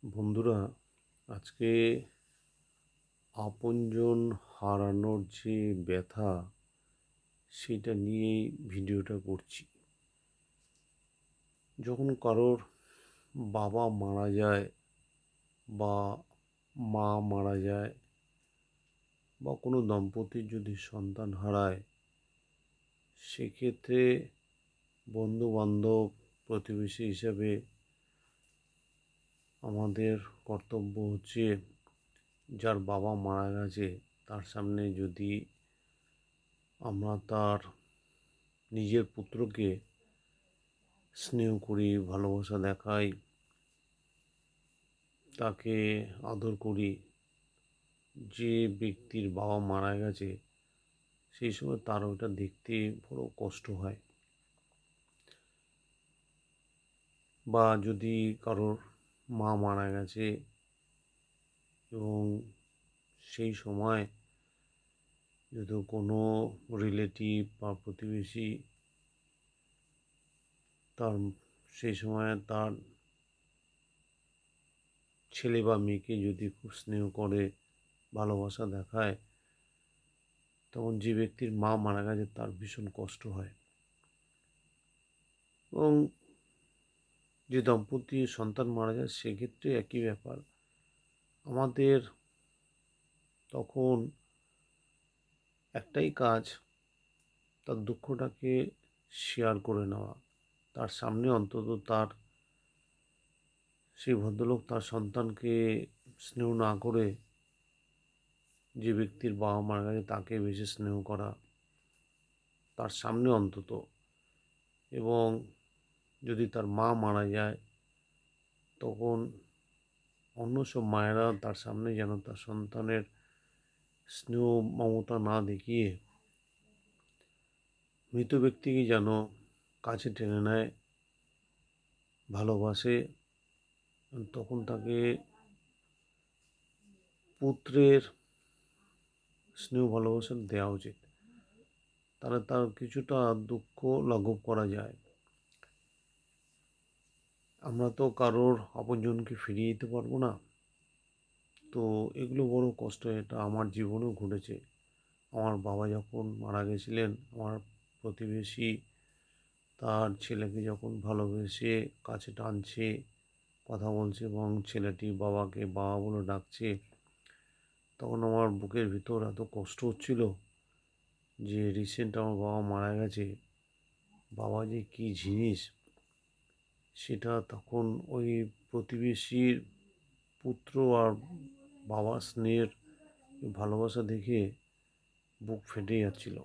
বন্ধুরা, আজকে আপনজন হারানোর যে ব্যথা সেটা নিয়েই ভিডিওটা করছি। যখন কারোর বাবা মারা যায় বা মা মারা যায় বা কোনো দম্পতির যদি সন্তান হারায়, সেক্ষেত্রে বন্ধু বান্ধব প্রতিবেশী হিসেবে আমাদের কর্তব্য হচ্ছে যার বাবা মারা গেছে তার সামনে যদি আমরা তার নিজের পুত্রকে স্নেহ করি, ভালোবাসা দেখাই, তাকে আদর করি, যে ব্যক্তির বাবা মারা গেছে সেই সময় তার ওটা দেখতে বড় কষ্ট হয়। বা যদি কারোর মা মারা গেছে এবং সেই সময় যদি কোনো রিলেটিভ বা প্রতিবেশী তার সেই সময় তার ছেলে বা মেয়েকে যদি খুব স্নেহ করে, ভালোবাসা দেখায়, তখন যে ব্যক্তির মা মারা গেছে তার ভীষণ কষ্ট হয়। এবং যে দম্পতির সন্তান মারা যায় সেক্ষেত্রে একই ব্যাপার। আমাদের তখন একটাই কাজ, তার দুঃখটাকে শেয়ার করে নেওয়া। তার সামনে অন্তত তার সেই ভদ্রলোক তার সন্তানকে স্নেহ না করে যে ব্যক্তির বাবা মারা গেছে তাকে বেশি স্নেহ করা, তার সামনে অন্তত। এবং যদি তার মা মারা যায় তখন অন্য সব মায়েরা তার সামনে যেন তার সন্তানের স্নেহ মমতা না দেখিয়ে মৃত ব্যক্তিকে যেন কাছে টেনে নেয়, ভালোবাসে, তখন তাকে পুত্রের স্নেহ ভালোবাসা দেওয়া উচিত। তাহলে তার কিছুটা দুঃখ লাঘব করা যায়। আমরা তো কারোর আপনজনকে ফিরিয়ে দিতে পারবো না, তো এগুলো বড় কষ্ট। এটা আমার জীবনেও ঘটেছে। আমার বাবা যখন মারা গেছিলেন, আমার প্রতিবেশী তার ছেলেকে যখন ভালোবেসে কাছে টানছে, কথা বলছে এবং ছেলেটি বাবাকে বাবা বলে ডাকছে, তখন আমার বুকের ভিতর এত কষ্ট হচ্ছিল যে রিসেন্ট আমার বাবা মারা গেছে, বাবা যে কী জিনিস সেটা তখন ওই প্রতিবেশীর পুত্র আর বাবার স্নেহের ভালোবাসা দেখে বুক ফেটে যাচ্ছিল।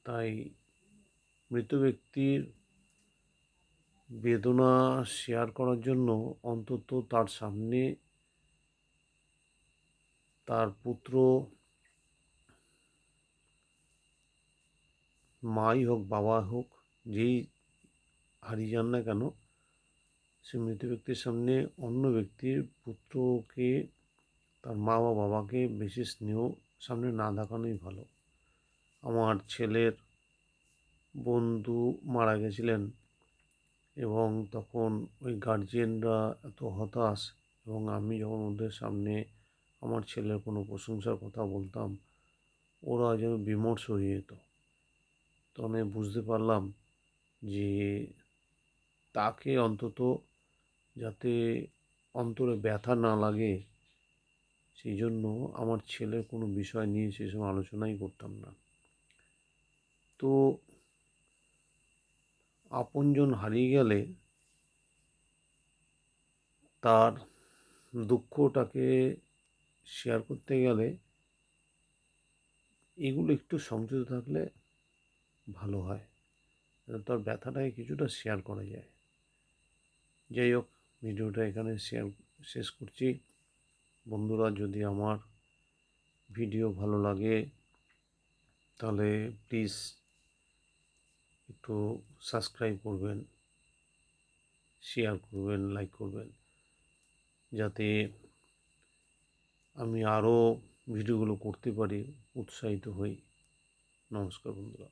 তাই মৃত ব্যক্তির বেদনা শেয়ার করার জন্য অন্তত তার সামনে তার পুত্র, মাই হোক বাবা হোক, যেই হারিয়ে যান না কেন, সে মৃত ব্যক্তির সামনে অন্য ব্যক্তির পুত্রকে, তার মা বা বাবাকে বেশি স্নেহ সামনে না দেখানোই ভালো। আমার ছেলের বন্ধু মারা গেছিলেন এবং তখন ওই গার্জিয়ানরা এত হতাশ, এবং আমি যখন ওদের সামনে আমার ছেলের কোনো প্রশংসার কথা বলতাম, ওরা যেন বিমর্ষ হয়ে যেত। তখন আমি বুঝতে পারলাম যে তাকে অন্তত যাতে অন্তরে ব্যথা না লাগে, সেই জন্য আমার ছেলের কোনো বিষয় নিয়ে সেসব আলোচনাই করতাম না। তো আপনজন হারিয়ে গেলে তার দুঃখটাকে শেয়ার করতে গেলে এগুলো একটু সংযত থাকলে ভালো হয়, তার ব্যথাটাকে কিছুটা শেয়ার করা যায়। যাই হোক, ভিডিওটা এখানে শেষ করছি। বন্ধুরা, যদি আমার ভিডিও ভালো লাগে তাহলে প্লিজ একটু সাবস্ক্রাইব করবেন, শেয়ার করবেন, লাইক করবেন, যাতে আমি আরও ভিডিওগুলো করতে পারি, উৎসাহিত হই। নমস্কার বন্ধুরা।